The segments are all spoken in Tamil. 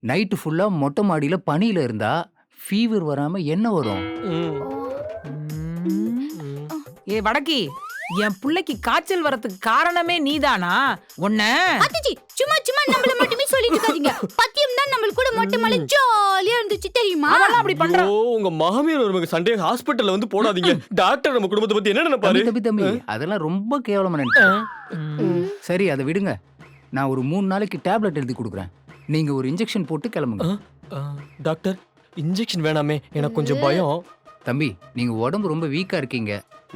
நைட்டு ஃபுல்லா மொட்டை மாடியில பனியில இருந்தா ஃபீவர் வராம என்ன வரும்? ம். ம். ஏ வடக்கி, என் புள்ளைக்கு காய்ச்சல் வரதுக்கு காரணமே நீதானா? உன்ன அத்திச்சி சும்மா சும்மா நம்மள மட்டுமே சொல்லிட்டு இருக்காதீங்க. பத்தியம் தான் நம்ம கூட மொட்டை மலை ஜாலியா இருந்துச்சு தெரியுமா? அவெல்லாம் அப்படி பண்றான். ஐயோ, உங்க மாமியார் ஒரு சண்டே ஹாஸ்பிட்டல்ல வந்து போடாதீங்க. டாக்டர் நம்ம குடும்பத்தை பத்தி என்ன நினைப்பாரு? தம்பி அதெல்லாம் ரொம்ப கேவலமா நினைச்சேன். சரி அதை விடுங்க. நான் ஒரு 3 நாளைக்கு டேப்லெட் எழுதி கொடுக்குறேன். நீங்க ஒரு இன்ஜெக்ஷன் போட்டு கிளம்புங்க. டாக்டர் இன்ஜெக்ஷன் வேணாமே, எனக்கு கொஞ்சம் பயம். தம்பி நீங்க உடம்பு ரொம்ப வீக்கா இருக்கீங்க.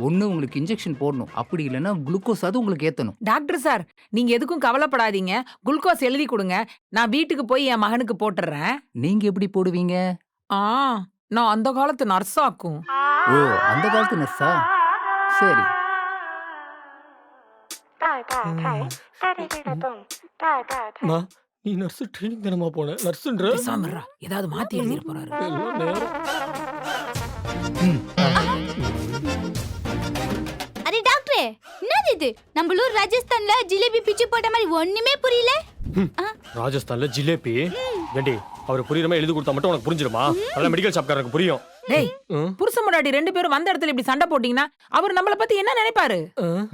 ஒண்ணு உங்களுக்கு இன்ஜெக்ஷன் போடணும், அப்படி இல்லைன்னா குளுக்கோஸ் அது உங்களுக்கு ஏத்தணும். டாக்டர் சார், நீங்க எதுக்கும் கவலைப்படாதீங்க. குளுக்கோஸ் எழுதி கொடுங்க. நான் வீட்டுக்கு போய் என் மகனுக்கு போட்டுறேன். நீங்க எப்படி போடுவீங்க? நான் அந்த காலத்து நர்ஸாக்கும். ஓ, அந்த காலத்து நர்ஸா? சரி. மா, நீ நர்ஸ் ட்ரைனிங் தானமா போன? நர்ஸ்ன்ற பேசாம இருடா. ஏதாவது மாத்தி எழுதிட போறாரு. எல்லாம் நேரம். ம். அரே டாக்டரே, என்னது இது? நம்மளூர் ராஜஸ்தான்ல ஜிலேபி பிச்சு போட்ட மாதிரி ஒண்ணுமே புரியல. ராஜஸ்தான்ல ஜிலேபி. ஏண்டி, அவர் புரியுற மாதிரி எழுதி கொடுத்தா மட்டும் உனக்கு புரிஞ்சிருமா? அதெல்லாம் மெடிக்கல் ஷாப்காரருக்கு புரியும். டேய், புருஷன் முன்னாடி 2 பேரும் வந்த இடத்துல இப்படி சண்டை போட்டீங்கன்னா அவர் நம்மள பத்தி என்ன நினைப்பாரு?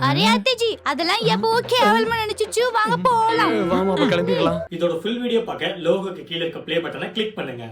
அரே அத்திச்சி அதெல்லாம் எப்போ கேவலமா நினைச்சுச்சு. வாங்க போலாம். வாமா, அப்ப கிளம்பிடலாம். இதோட ஃபுல் வீடியோ பார்க்க லோகோக்கு கீழ இருக்க ப்ளே பட்டனை கிளிக் பண்ணுங்க.